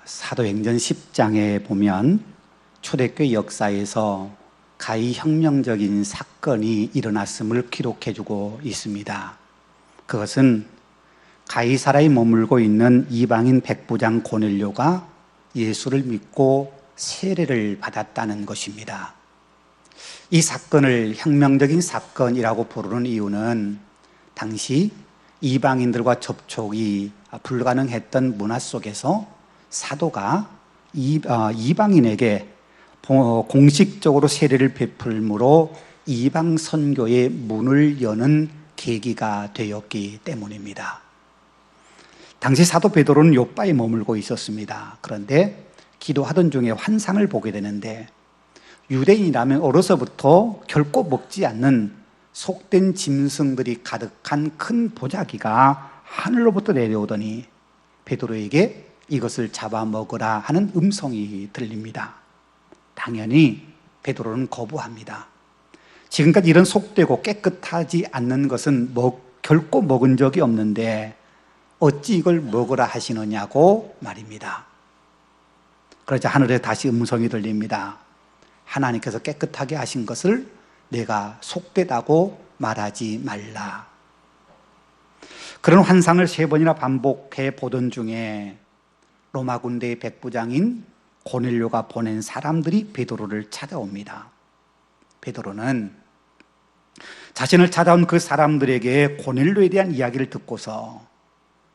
사도행전 10장에 보면 초대교회 역사에서 가히 혁명적인 사건이 일어났음을 기록해주고 있습니다. 그것은 가이사라에 머물고 있는 이방인 백부장 고넬료가 예수를 믿고 세례를 받았다는 것입니다. 이 사건을 혁명적인 사건이라고 부르는 이유는 당시 이방인들과 접촉이 불가능했던 문화 속에서 사도가 이방인에게 공식적으로 세례를 베풀므로 이방 선교의 문을 여는 계기가 되었기 때문입니다. 당시 사도 베드로는 요바에 머물고 있었습니다. 그런데 기도하던 중에 환상을 보게 되는데 유대인이라면 어려서부터 결코 먹지 않는 속된 짐승들이 가득한 큰 보자기가 하늘로부터 내려오더니 베드로에게 이것을 잡아먹으라 하는 음성이 들립니다. 당연히 베드로는 거부합니다. 지금까지 이런 속되고 깨끗하지 않는 것은 결코 먹은 적이 없는데 어찌 이걸 먹으라 하시느냐고 말입니다. 그러자 하늘에 다시 음성이 들립니다. 하나님께서 깨끗하게 하신 것을 내가 속되다고 말하지 말라. 그런 환상을 3번이나 반복해 보던 중에 로마 군대의 백부장인 고넬료가 보낸 사람들이 베드로를 찾아옵니다. 베드로는 자신을 찾아온 그 사람들에게 고넬료에 대한 이야기를 듣고서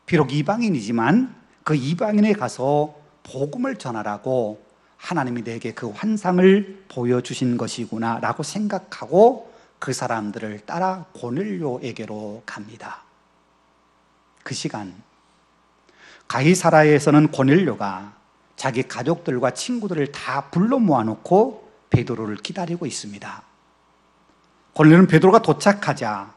비록 이방인이지만 그 이방인에 가서 복음을 전하라고 하나님이 내게 그 환상을 보여주신 것이구나 라고 생각하고 그 사람들을 따라 고넬료에게로 갑니다. 그 시간 가이사라에서는 고넬료가 자기 가족들과 친구들을 다 불러 모아놓고 베드로를 기다리고 있습니다. 고넬료는 베드로가 도착하자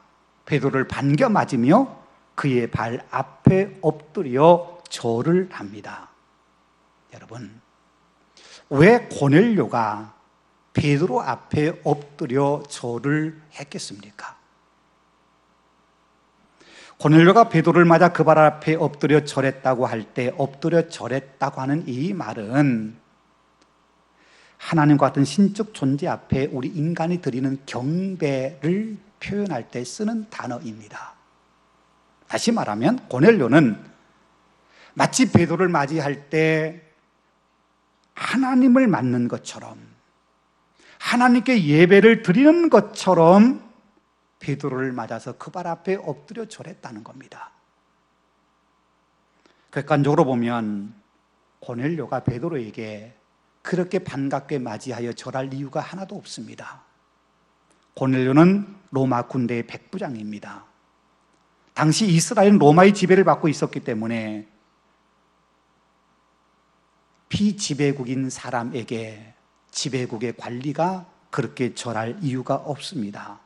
베드로를 반겨 맞으며 그의 발 앞에 엎드려 절을 합니다. 여러분, 왜 고넬료가 베드로 앞에 엎드려 절을 했겠습니까? 고넬료가 베드로를 맞아 그 발 앞에 엎드려 절했다고 할 때 엎드려 절했다고 하는 이 말은 하나님과 같은 신적 존재 앞에 우리 인간이 드리는 경배를 표현할 때 쓰는 단어입니다. 다시 말하면 고넬료는 마치 베드로를 맞이할 때 하나님을 맞는 것처럼 하나님께 예배를 드리는 것처럼 베드로를 맞아서 그 발 앞에 엎드려 절했다는 겁니다. 객관적으로 보면 고넬료가 베드로에게 그렇게 반갑게 맞이하여 절할 이유가 하나도 없습니다. 고넬료는 로마 군대의 백부장입니다. 당시 이스라엘은 로마의 지배를 받고 있었기 때문에 피지배국인 사람에게 지배국의 관리가 그렇게 절할 이유가 없습니다.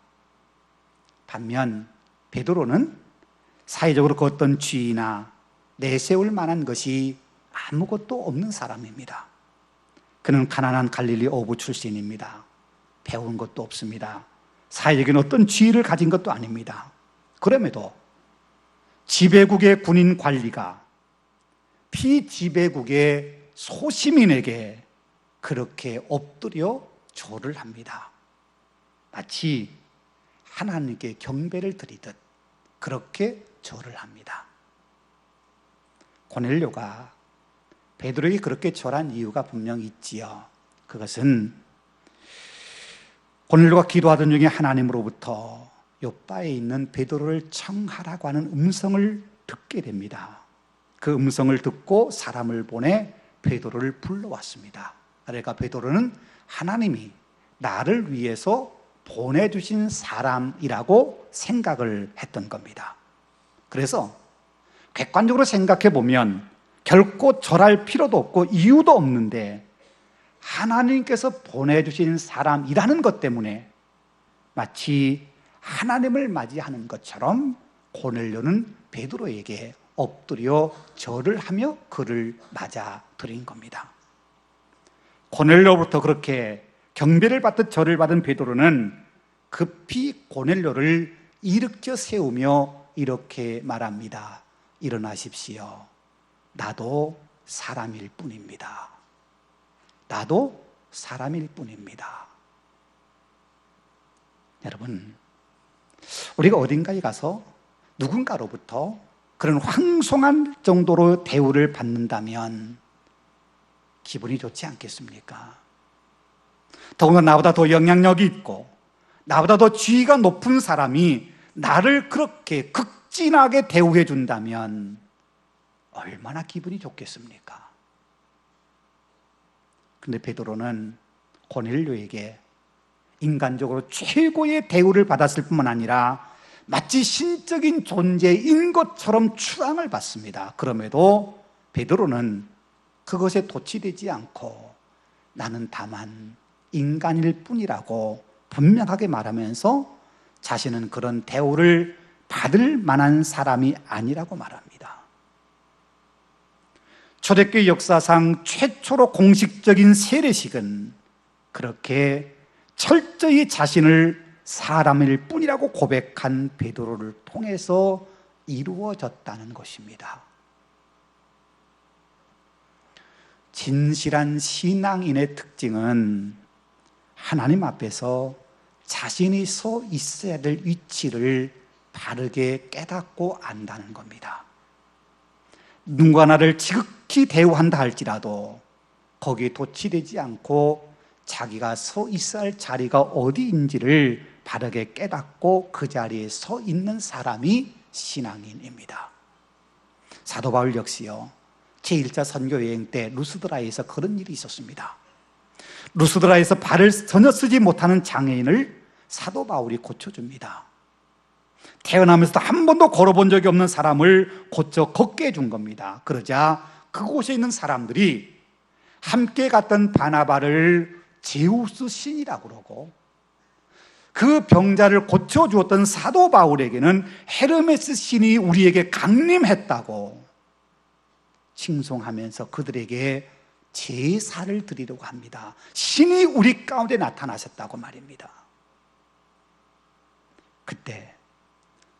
반면 베드로는 사회적으로 그 어떤 지위나 내세울 만한 것이 아무것도 없는 사람입니다. 그는 가난한 갈릴리 어부 출신입니다. 배운 것도 없습니다. 사회적인 어떤 지위를 가진 것도 아닙니다. 그럼에도 지배국의 군인 관리가 피지배국의 소시민에게 그렇게 엎드려 절을 합니다. 마치 하나님께 경배를 드리듯 그렇게 절을 합니다. 고넬료가 베드로에게 그렇게 절한 이유가 분명 있지요. 그것은 고넬료가 기도하던 중에 하나님으로부터 요바에 있는 베드로를 청하라고 하는 음성을 듣게 됩니다. 그 음성을 듣고 사람을 보내 베드로를 불러왔습니다. 그러니까 베드로는 하나님이 나를 위해서 보내주신 사람이라고 생각을 했던 겁니다. 그래서 객관적으로 생각해 보면 결코 절할 필요도 없고 이유도 없는데 하나님께서 보내주신 사람이라는 것 때문에 마치 하나님을 맞이하는 것처럼 고넬료는 베드로에게 엎드려 절을 하며 그를 맞아들인 겁니다. 고넬료로부터 그렇게 경배를 받듯 절을 받은 베드로는 급히 고넬료를 일으켜 세우며 이렇게 말합니다. 일어나십시오. 나도 사람일 뿐입니다. 나도 사람일 뿐입니다. 여러분, 우리가 어딘가에 가서 누군가로부터 그런 황송한 정도로 대우를 받는다면 기분이 좋지 않겠습니까? 더구나 나보다 더 영향력이 있고 나보다 더 지위가 높은 사람이 나를 그렇게 극진하게 대우해 준다면 얼마나 기분이 좋겠습니까? 근데 베드로는 고넬료에게 인간적으로 최고의 대우를 받았을 뿐만 아니라 마치 신적인 존재인 것처럼 추앙을 받습니다. 그럼에도 베드로는 그것에 도취되지 않고 나는 다만 인간일 뿐이라고 분명하게 말하면서 자신은 그런 대우를 받을 만한 사람이 아니라고 말합니다. 초대교회 역사상 최초로 공식적인 세례식은 그렇게 철저히 자신을 사람일 뿐이라고 고백한 베드로를 통해서 이루어졌다는 것입니다. 진실한 신앙인의 특징은 하나님 앞에서 자신이 서 있어야 될 위치를 바르게 깨닫고 안다는 겁니다. 누군가 나를 지극히 대우한다 할지라도 거기에 도취되지 않고 자기가 서 있어야 할 자리가 어디인지를 바르게 깨닫고 그 자리에 서 있는 사람이 신앙인입니다. 사도 바울 역시요, 제1차 선교 여행 때 루스드라에서 그런 일이 있었습니다. 루스드라에서 발을 전혀 쓰지 못하는 장애인을 사도 바울이 고쳐줍니다. 태어나면서도 한 번도 걸어본 적이 없는 사람을 고쳐 걷게 해준 겁니다. 그러자 그곳에 있는 사람들이 함께 갔던 바나바를 제우스 신이라고 그러고 그 병자를 고쳐주었던 사도 바울에게는 헤르메스 신이 우리에게 강림했다고 칭송하면서 그들에게 제사를 드리려고 합니다. 신이 우리 가운데 나타나셨다고 말입니다. 그때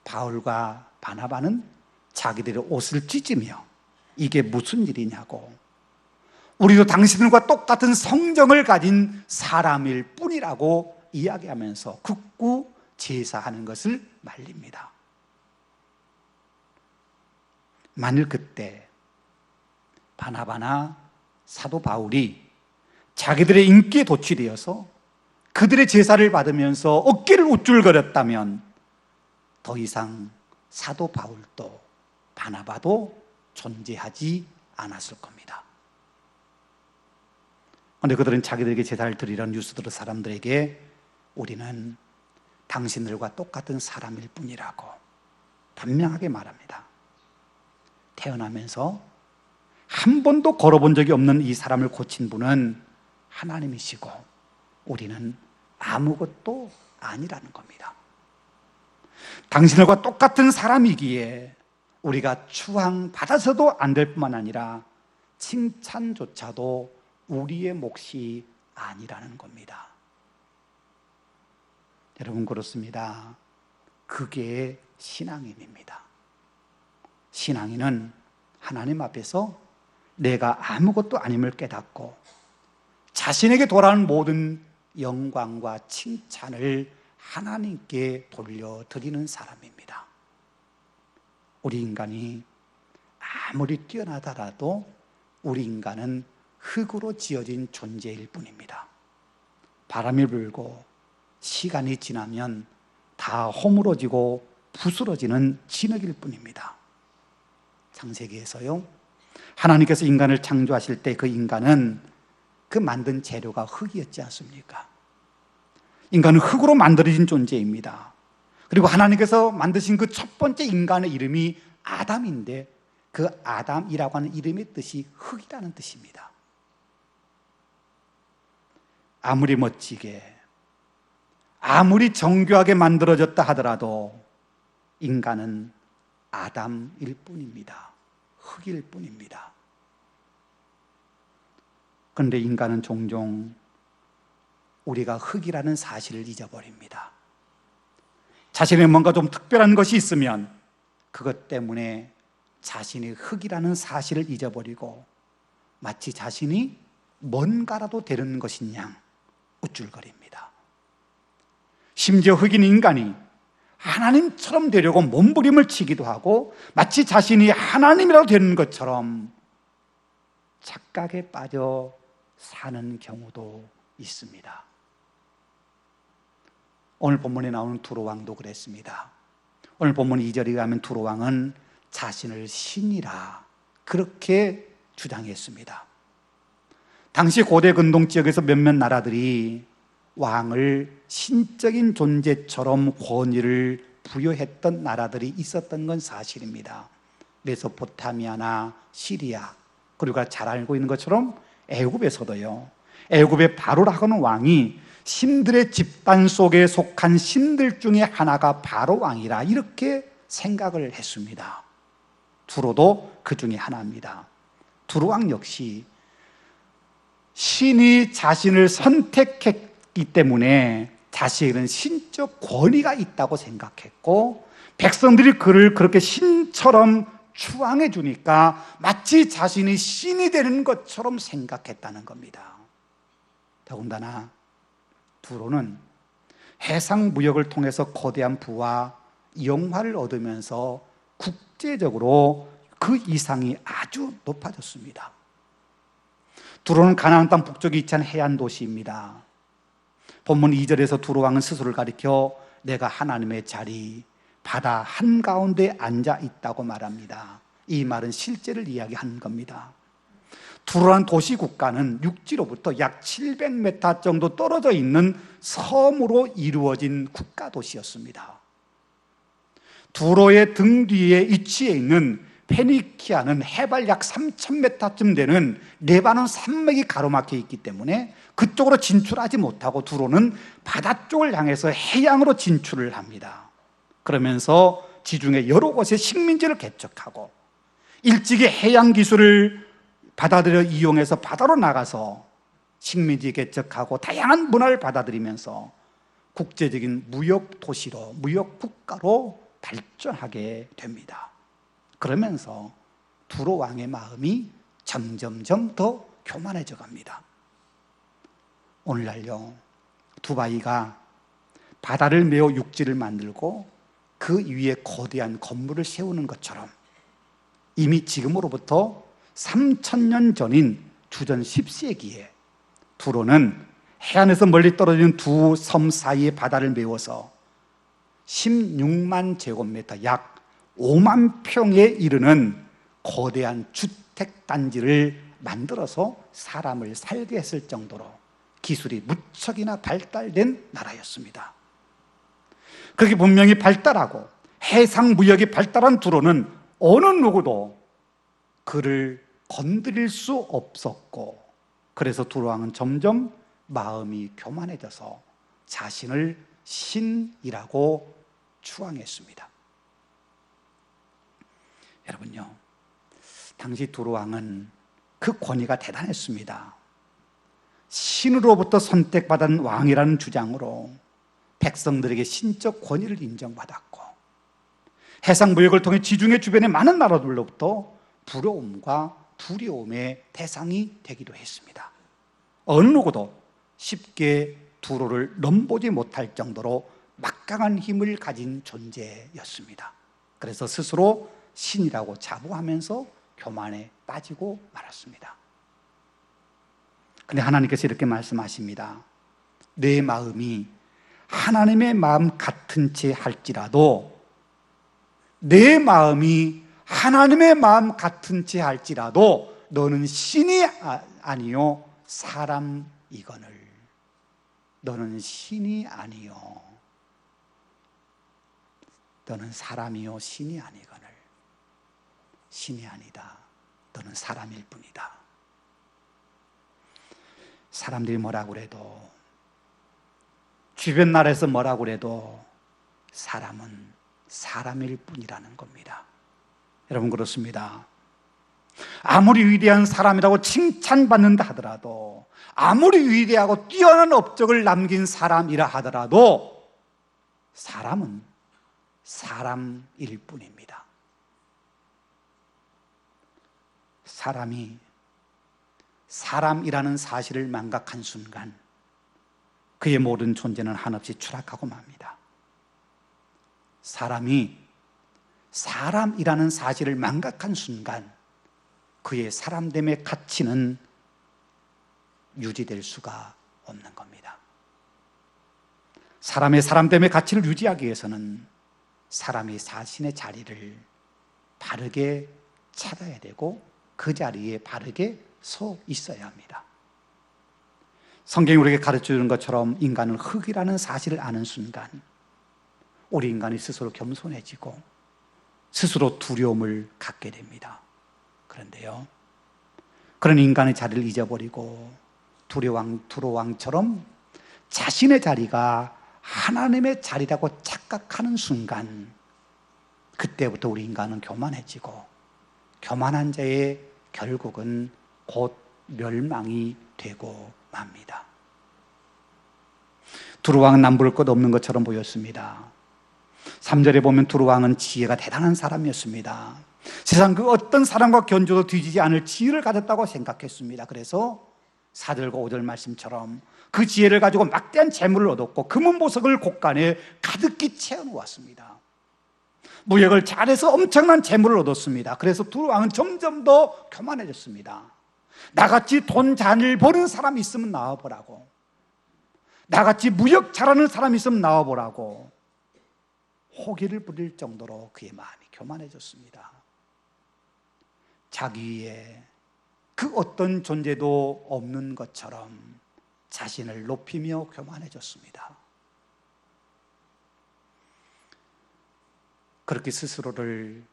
바울과 바나바는 자기들의 옷을 찢으며 이게 무슨 일이냐고, 우리도 당신들과 똑같은 성정을 가진 사람일 뿐이라고 이야기하면서 극구 제사하는 것을 말립니다. 만일 그때 바나바나 사도 바울이 자기들의 인기에 도취되어서 그들의 제사를 받으면서 어깨를 우쭐거렸다면 더 이상 사도 바울도 바나바도 존재하지 않았을 겁니다. 그런데 그들은 자기들에게 제사를 드리려는 유스드로 사람들에게 우리는 당신들과 똑같은 사람일 뿐이라고 분명하게 말합니다. 태어나면서 한 번도 걸어본 적이 없는 이 사람을 고친 분은 하나님이시고 우리는 아무것도 아니라는 겁니다. 당신들과 똑같은 사람이기에 우리가 추앙받아서도 안 될 뿐만 아니라 칭찬조차도 우리의 몫이 아니라는 겁니다. 여러분, 그렇습니다. 그게 신앙인입니다. 신앙인은 하나님 앞에서 내가 아무것도 아님을 깨닫고 자신에게 돌아오는 모든 영광과 칭찬을 하나님께 돌려드리는 사람입니다. 우리 인간이 아무리 뛰어나더라도 우리 인간은 흙으로 지어진 존재일 뿐입니다. 바람이 불고 시간이 지나면 다 허물어지고 부스러지는 진흙일 뿐입니다. 창세기에서요, 하나님께서 인간을 창조하실 때 그 인간은 그 만든 재료가 흙이었지 않습니까? 인간은 흙으로 만들어진 존재입니다. 그리고 하나님께서 만드신 그 첫 번째 인간의 이름이 아담인데 그 아담이라고 하는 이름의 뜻이 흙이라는 뜻입니다. 아무리 멋지게, 아무리 정교하게 만들어졌다 하더라도 인간은 아담일 뿐입니다. 흙일 뿐입니다. 그런데 인간은 종종 우리가 흙이라는 사실을 잊어버립니다. 자신의 뭔가 좀 특별한 것이 있으면 그것 때문에 자신이 흙이라는 사실을 잊어버리고 마치 자신이 뭔가라도 되는 것인 양 우쭐거립니다. 심지어 흑인 인간이 하나님처럼 되려고 몸부림을 치기도 하고 마치 자신이 하나님이라도 되는 것처럼 착각에 빠져 사는 경우도 있습니다. 오늘 본문에 나오는 두로 왕도 그랬습니다. 오늘 본문 2절에 가면 두로 왕은 자신을 신이라 그렇게 주장했습니다. 당시 고대 근동 지역에서 몇몇 나라들이 왕을 신적인 존재처럼 권위를 부여했던 나라들이 있었던 건 사실입니다. 메소포타미아나 시리아, 그리고 잘 알고 있는 것처럼 애굽에서도요. 애굽의 바로라는 왕이 신들의 집단 속에 속한 신들 중에 하나가 바로 왕이라 이렇게 생각을 했습니다. 두로도 그 중에 하나입니다. 두로 왕 역시 신이 자신을 선택했기 때문에 자신에게는 신적 권위가 있다고 생각했고 백성들이 그를 그렇게 신처럼 추앙해 주니까 마치 자신이 신이 되는 것처럼 생각했다는 겁니다. 더군다나 두로는 해상 무역을 통해서 거대한 부와 영화를 얻으면서 국제적으로 그 이상이 아주 높아졌습니다. 두로는 가나안 땅 북쪽에 위치한 해안 도시입니다. 본문 2절에서 두로 왕은 스스로를 가리켜 내가 하나님의 자리 바다 한가운데 앉아 있다고 말합니다. 이 말은 실제를 이야기하는 겁니다. 두로란 도시 국가는 육지로부터 약 700m 정도 떨어져 있는 섬으로 이루어진 국가 도시였습니다. 두로의 등 뒤에 위치해 있는 페니키아는 해발 약 3,000m쯤 되는 레바논 산맥이 가로막혀 있기 때문에 그쪽으로 진출하지 못하고 두로는 바다 쪽을 향해서 해양으로 진출을 합니다. 그러면서 지중해 여러 곳에 식민지를 개척하고 일찍이 해양 기술을 받아들여 이용해서 바다로 나가서 식민지 개척하고 다양한 문화를 받아들이면서 국제적인 무역 도시로, 무역 국가로 발전하게 됩니다. 그러면서 두로 왕의 마음이 점점점 더 교만해져 갑니다. 오늘날요, 두바이가 바다를 메워 육지를 만들고 그 위에 거대한 건물을 세우는 것처럼 이미 지금으로부터 3,000년 전인 주전 10세기에 두로는 해안에서 멀리 떨어지는 두 섬 사이의 바다를 메워서 16만 제곱미터, 약 5만 평에 이르는 거대한 주택단지를 만들어서 사람을 살게 했을 정도로 기술이 무척이나 발달된 나라였습니다. 그렇게 분명히 발달하고 해상무역이 발달한 두로는 어느 누구도 그를 건드릴 수 없었고, 그래서 두로 왕은 점점 마음이 교만해져서 자신을 신이라고 추앙했습니다. 여러분요, 당시 두로 왕은 그 권위가 대단했습니다. 신으로부터 선택받은 왕이라는 주장으로 백성들에게 신적 권위를 인정받았고 해상무역을 통해 지중해 주변의 많은 나라들로부터 부러움과 두려움의 대상이 되기도 했습니다. 어느 누구도 쉽게 두로를 넘보지 못할 정도로 막강한 힘을 가진 존재였습니다. 그래서 스스로 신이라고 자부하면서 교만에 빠지고 말았습니다. 그런데 하나님께서 이렇게 말씀하십니다. 내 마음이 하나님의 마음 같은 채 할지라도, 내 마음이 하나님의 마음 같은 채 할지라도 너는 신이 아니요 사람이거늘. 너는 신이 아니요, 너는 사람이요 신이 아니거늘. 신이 아니다, 너는 사람일 뿐이다. 사람들이 뭐라고 그래도, 주변 나라에서 뭐라고 그래도 사람은 사람일 뿐이라는 겁니다. 여러분, 그렇습니다. 아무리 위대한 사람이라고 칭찬받는다 하더라도, 아무리 위대하고 뛰어난 업적을 남긴 사람이라 하더라도 사람은 사람일 뿐입니다. 사람이 사람이라는 사실을 망각한 순간 그의 모든 존재는 한없이 추락하고 맙니다. 사람이 사람이라는 사실을 망각한 순간 그의 사람됨의 가치는 유지될 수가 없는 겁니다. 사람의 사람됨의 가치를 유지하기 위해서는 사람이 자신의 자리를 바르게 찾아야 되고 그 자리에 바르게 서 있어야 합니다. 성경이 우리에게 가르쳐주는 것처럼 인간은 흙이라는 사실을 아는 순간 우리 인간이 스스로 겸손해지고 스스로 두려움을 갖게 됩니다. 그런데요, 그런 인간의 자리를 잊어버리고 두로왕처럼 자신의 자리가 하나님의 자리라고 착각하는 순간 그때부터 우리 인간은 교만해지고 교만한 자의 결국은 곧 멸망이 되고 맙니다. 두로왕은 남부를 것 없는 것처럼 보였습니다. 3절에 보면 두로왕은 지혜가 대단한 사람이었습니다. 세상 그 어떤 사람과 견줘도 뒤지지 않을 지혜를 가졌다고 생각했습니다. 그래서 4절과 5절 말씀처럼 그 지혜를 가지고 막대한 재물을 얻었고 금은보석을 곳간에 가득히 채워놓았습니다. 무역을 잘해서 엄청난 재물을 얻었습니다. 그래서 두로왕은 점점 더 교만해졌습니다. 나같이 돈 잘 버는 사람이 있으면 나와보라고, 나같이 무역 잘하는 사람이 있으면 나와보라고 호기를 부릴 정도로 그의 마음이 교만해졌습니다. 자기의 그 어떤 존재도 없는 것처럼 자신을 높이며 교만해졌습니다. 그렇게 스스로를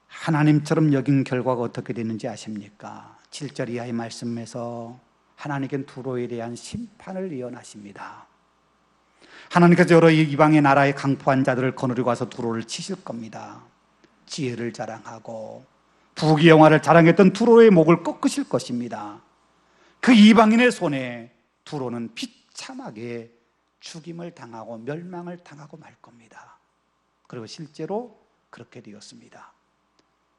하나님처럼 여긴 결과가 어떻게 되는지 아십니까? 7절 이하의 말씀에서 하나님께는 두로에 대한 심판을 예언하십니다. 하나님께서 여러 이방의 나라에 강포한 자들을 거느리고 와서 두로를 치실 겁니다. 지혜를 자랑하고 부귀영화를 자랑했던 두로의 목을 꺾으실 것입니다. 그 이방인의 손에 두로는 비참하게 죽임을 당하고 멸망을 당하고 말 겁니다. 그리고 실제로 그렇게 되었습니다.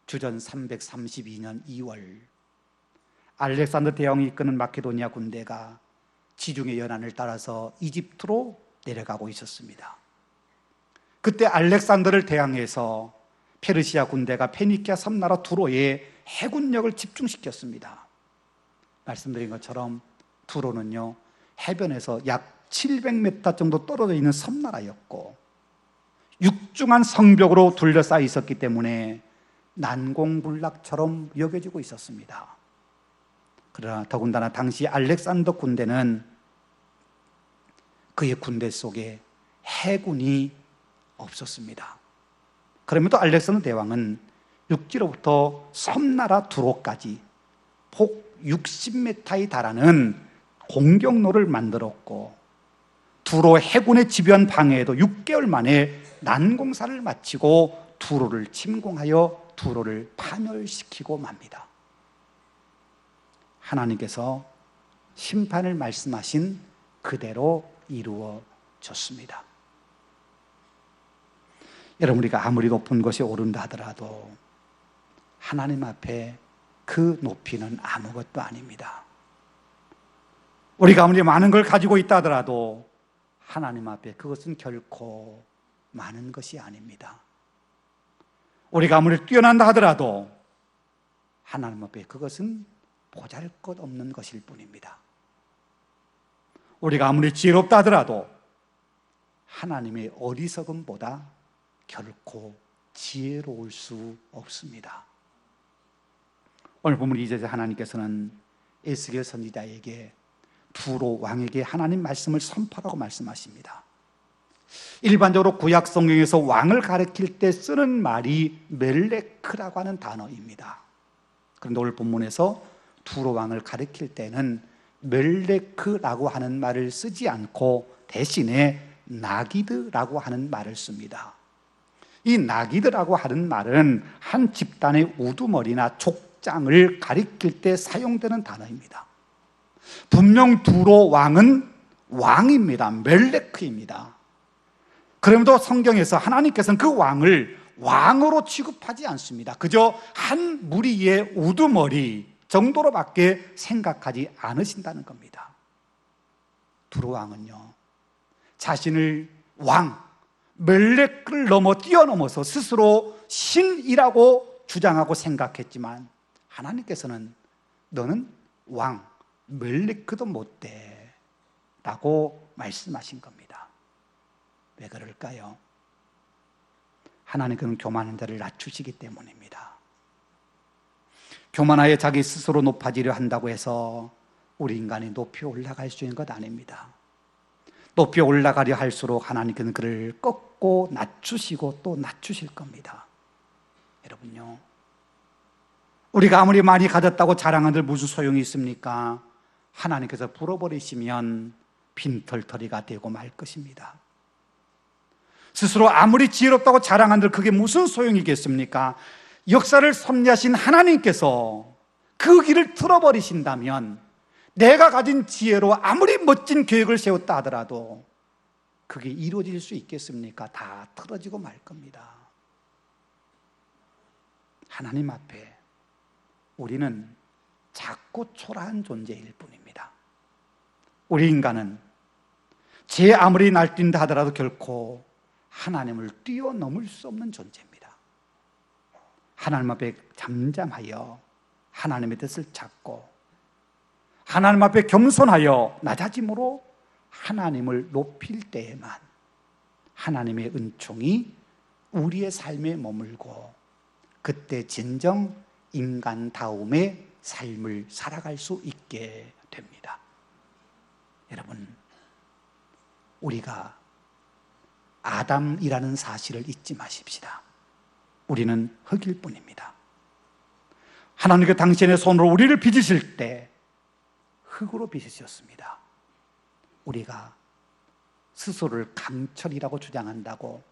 주전 332년 2월 알렉산더 대왕이 이끄는 마케도니아 군대가 지중해 연안을 따라서 이집트로 내려가고 있었습니다. 그때 알렉산더를 대항해서 페르시아 군대가 페니키아 섬나라 두로에 해군력을 집중시켰습니다. 말씀드린 것처럼 두로는요, 해변에서 약 700m 정도 떨어져 있는 섬나라였고 육중한 성벽으로 둘러싸여 있었기 때문에 난공불락처럼 여겨지고 있었습니다. 그러나 더군다나 당시 알렉산더 군대는 그의 군대 속에 해군이 없었습니다. 그럼에도 알렉산더 대왕은 육지로부터 섬나라 두로까지 폭 60m에 달하는 공격로를 만들었고 두로 해군의 집요한 방해에도 6개월 만에 난공사를 마치고 두로를 침공하여 두로를 파멸시키고 맙니다. 하나님께서 심판을 말씀하신 그대로 이루어졌습니다. 여러분, 우리가 아무리 높은 곳에 오른다 하더라도 하나님 앞에 그 높이는 아무것도 아닙니다. 우리가 아무리 많은 걸 가지고 있다 하더라도 하나님 앞에 그것은 결코 많은 것이 아닙니다. 우리가 아무리 뛰어난다 하더라도 하나님 앞에 그것은 보잘것없는 것일 뿐입니다. 우리가 아무리 지혜롭다 하더라도 하나님의 어리석음보다 결코 지혜로울 수 없습니다. 오늘 본문 2절에 하나님께서는 에스겔 선지자에게 두로 왕에게 하나님 말씀을 선포하라고 말씀하십니다. 일반적으로 구약 성경에서 왕을 가리킬 때 쓰는 말이 멜레크라고 하는 단어입니다. 그런데 오늘 본문에서 두로 왕을 가리킬 때는 멜레크라고 하는 말을 쓰지 않고 대신에 나기드라고 하는 말을 씁니다. 이 나기드라고 하는 말은 한 집단의 우두머리나 족장을 가리킬 때 사용되는 단어입니다. 분명 두로 왕은 왕입니다. 멜레크입니다. 그럼에도 성경에서 하나님께서는 그 왕을 왕으로 취급하지 않습니다. 그저 한 무리의 우두머리, 정도로밖에 생각하지 않으신다는 겁니다. 두루왕은요, 자신을 왕, 멜렉을 뛰어넘어서 스스로 신이라고 주장하고 생각했지만 하나님께서는 너는 왕, 멜렉도 못돼 라고 말씀하신 겁니다. 왜 그럴까요? 하나님께서는 교만한 자를 낮추시기 때문입니다. 교만하여 자기 스스로 높아지려 한다고 해서 우리 인간이 높이 올라갈 수 있는 것 아닙니다. 높이 올라가려 할수록 하나님께서는 그를 꺾고 낮추시고 또 낮추실 겁니다. 여러분요, 우리가 아무리 많이 가졌다고 자랑한들 무슨 소용이 있습니까? 하나님께서 불어버리시면 빈털터리가 되고 말 것입니다. 스스로 아무리 지혜롭다고 자랑한들 그게 무슨 소용이겠습니까? 역사를 섭리하신 하나님께서 그 길을 틀어버리신다면 내가 가진 지혜로 아무리 멋진 계획을 세웠다 하더라도 그게 이루어질 수 있겠습니까? 다 틀어지고 말 겁니다. 하나님 앞에 우리는 작고 초라한 존재일 뿐입니다. 우리 인간은 제 아무리 날뛴다 하더라도 결코 하나님을 뛰어넘을 수 없는 존재입니다. 하나님 앞에 잠잠하여 하나님의 뜻을 찾고 하나님 앞에 겸손하여 낮아짐으로 하나님을 높일 때에만 하나님의 은총이 우리의 삶에 머물고 그때 진정 인간다움의 삶을 살아갈 수 있게 됩니다. 여러분, 우리가 아담이라는 사실을 잊지 마십시다. 우리는 흙일 뿐입니다. 하나님께서 당신의 손으로 우리를 빚으실 때 흙으로 빚으셨습니다. 우리가 스스로를 강철이라고 주장한다고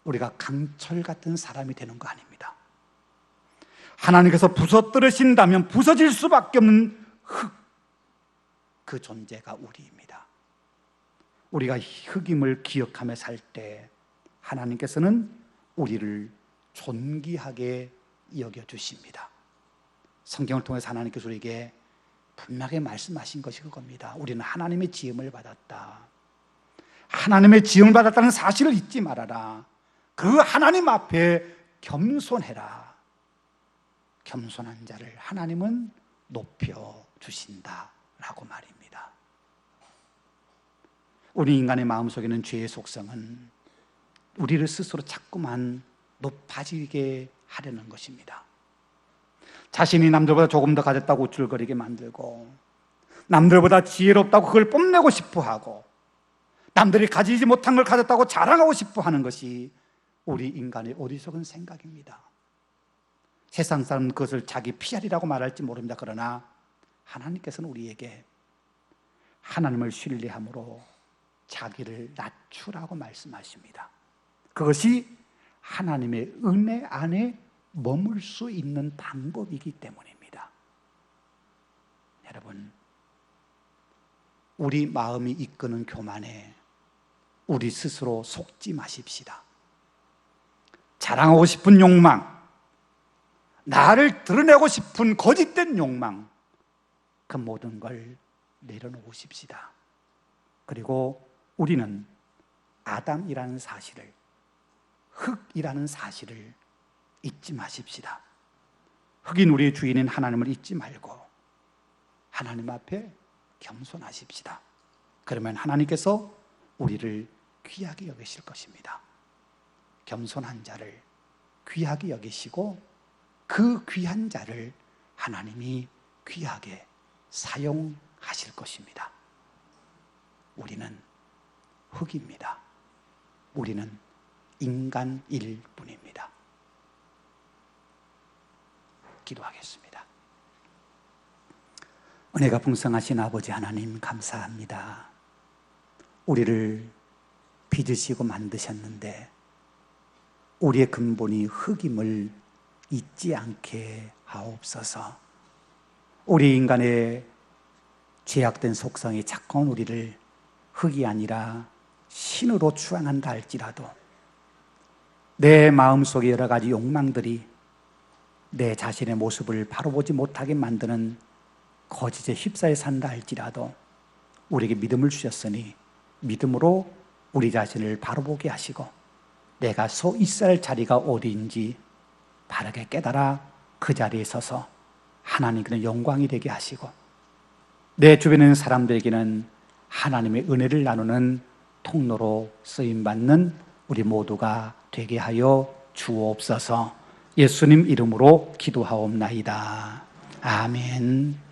우리가 강철 같은 사람이 되는 거 아닙니다. 하나님께서 부서뜨리신다면 부서질 수밖에 없는 흙, 그 존재가 우리입니다. 우리가 흙임을 기억하며 살 때 하나님께서는 우리를 존귀하게 여겨주십니다. 성경을 통해서 하나님께서 우리에게 분명하게 말씀하신 것이 그겁니다. 우리는 하나님의 지음을 받았다. 하나님의 지음을 받았다는 사실을 잊지 말아라. 그 하나님 앞에 겸손해라. 겸손한 자를 하나님은 높여주신다라고 말입니다. 우리 인간의 마음속에는 죄의 속성은 우리를 스스로 자꾸만 높아지게 하려는 것입니다. 자신이 남들보다 조금 더 가졌다고 우쭐거리게 만들고 남들보다 지혜롭다고 그걸 뽐내고 싶어하고 남들이 가지지 못한 걸 가졌다고 자랑하고 싶어하는 것이 우리 인간의 어리석은 생각입니다. 세상 사람은 그것을 자기 피할이라고 말할지 모릅니다. 그러나 하나님께서는 우리에게 하나님을 신뢰함으로 자기를 낮추라고 말씀하십니다. 그것이 하나님의 은혜 안에 머물 수 있는 방법이기 때문입니다. 여러분, 우리 마음이 이끄는 교만에 우리 스스로 속지 마십시다. 자랑하고 싶은 욕망, 나를 드러내고 싶은 거짓된 욕망, 그 모든 걸 내려놓으십시다. 그리고 우리는 아담이라는 사실을, 흙이라는 사실을 잊지 마십시다. 흙인 우리의 주인인 하나님을 잊지 말고 하나님 앞에 겸손하십시다. 그러면 하나님께서 우리를 귀하게 여기실 것입니다. 겸손한 자를 귀하게 여기시고 그 귀한 자를 하나님이 귀하게 사용하실 것입니다. 우리는 흙입니다. 우리는 인간일 뿐입니다. 기도하겠습니다. 은혜가 풍성하신 아버지 하나님 감사합니다. 우리를 빚으시고 만드셨는데 우리의 근본이 흙임을 잊지 않게 하옵소서. 우리 인간의 죄악된 속성이 자꾸만 우리를 흙이 아니라 신으로 추앙한다 할지라도 내 마음속에 여러 가지 욕망들이 내 자신의 모습을 바로 보지 못하게 만드는 거짓에 휩싸여 산다 할지라도 우리에게 믿음을 주셨으니 믿음으로 우리 자신을 바로 보게 하시고 내가 서 있어야 할 자리가 어디인지 바르게 깨달아 그 자리에 서서 하나님께는 영광이 되게 하시고 내 주변에 있는 사람들에게는 하나님의 은혜를 나누는 통로로 쓰임받는 우리 모두가 되게 하여 주옵소서. 예수님 이름으로 기도하옵나이다. 아멘.